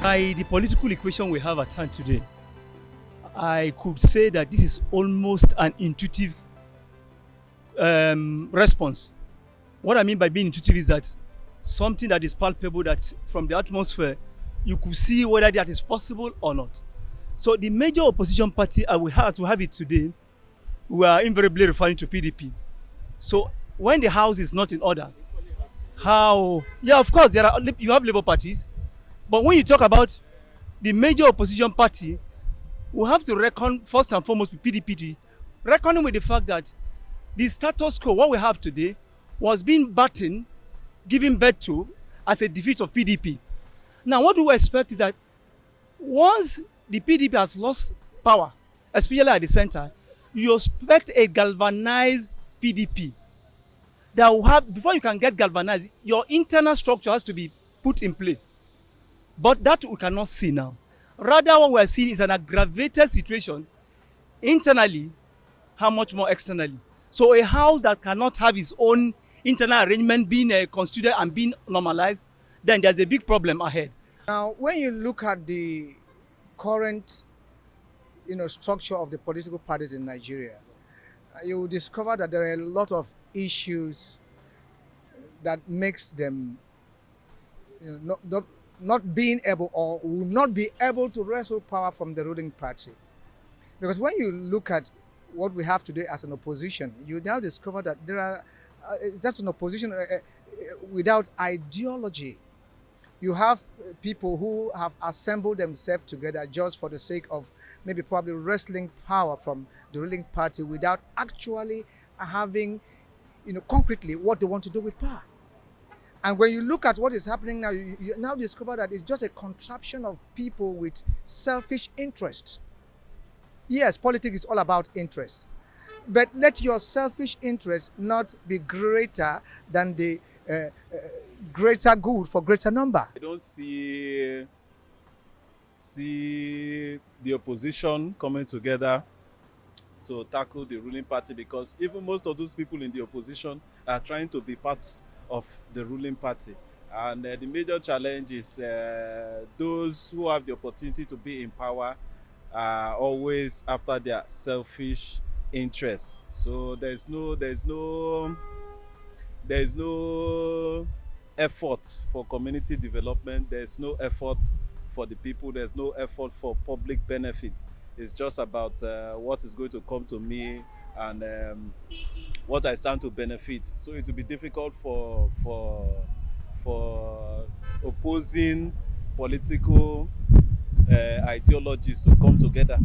By the political equation we have at hand today, I could say that this is almost an intuitive response. What I mean by being intuitive is that something that is palpable, that from the atmosphere you could see whether that is possible or not. So the major opposition party as we have it today, we are invariably referring to PDP. So when the house is not in order, of course you have Labour parties, but when you talk about the major opposition party, we have to reckon first and foremost with PDP, reckoning with the fact that the status quo, what we have today, was being battened, given birth to as a defeat of PDP. Now, what do we expect is that once the PDP has lost power, especially at the center, you expect a galvanized PDP that will have, before you can get galvanized, your internal structure has to be put in place. But that we cannot see now. Rather, what we are seeing is an aggravated situation internally, how much more externally. So a house that cannot have its own internal arrangement being constituted and being normalized, then there's a big problem ahead. Now, when you look at the current structure of the political parties in Nigeria, you will discover that there are a lot of issues that makes them not being able or will not be able to wrestle power from the ruling party. Because when you look at what we have today as an opposition, you now discover that there are that's an opposition without ideology. You have people who have assembled themselves together just for the sake of maybe probably wrestling power from the ruling party without actually having, concretely what they want to do with power. And when you look at what is happening now, you now discover that it's just a contraption of people with selfish interest. Yes, politics is all about interest. But let your selfish interest not be greater than the greater good for greater number. I don't see the opposition coming together to tackle the ruling party, because even most of those people in the opposition are trying to be part of the ruling party. And the major challenge is those who have the opportunity to be in power are always after their selfish interests. So there's no effort for community development. There's no effort for the people. There's no effort for public benefit. It's just about what is going to come to me and what I stand to benefit. So it will be difficult for opposing political ideologies to come together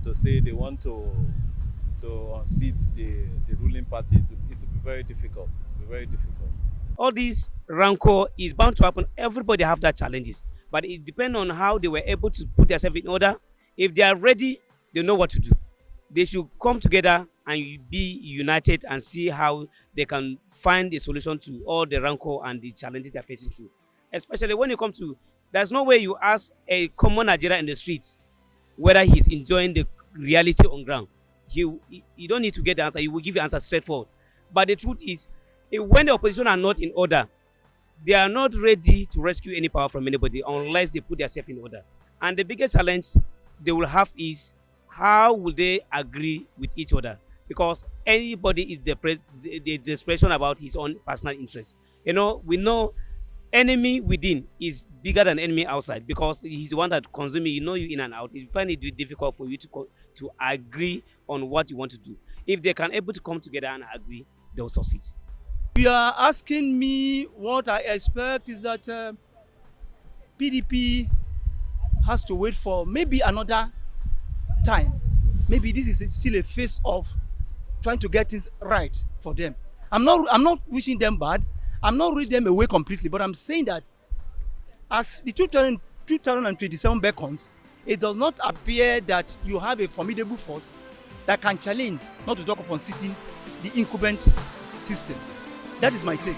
to say they want to unseat the ruling party. It will be very difficult. It will be very difficult. All this rancor is bound to happen. Everybody have that challenges, but it depends on how they were able to put themselves in order. If they are ready, they know what to do. They should come together and be united and see how they can find a solution to all the rancor and the challenges they are facing through. Especially when it comes to, there's no way you ask a common Nigerian in the streets whether he's enjoying the reality on ground. You don't need to get the answer. He will give you answer straightforward. But the truth is, when the opposition are not in order, they are not ready to rescue any power from anybody unless they put themselves in order. And the biggest challenge they will have is how will they agree with each other? Because anybody is the desperation about his own personal interest. We know enemy within is bigger than enemy outside, because he's the one that consumes you in and out. You find it difficult for you to agree on what you want to do. If they can able to come together and agree, they will succeed. You are asking me what I expect is that PDP has to wait for maybe another time. Maybe this is still a phase of trying to get things right for them. I'm not wishing them bad. I'm not reading them away completely, but I'm saying that as the 2027 beckons, it does not appear that you have a formidable force that can challenge, not to talk of unseating, the incumbent system. That is my take.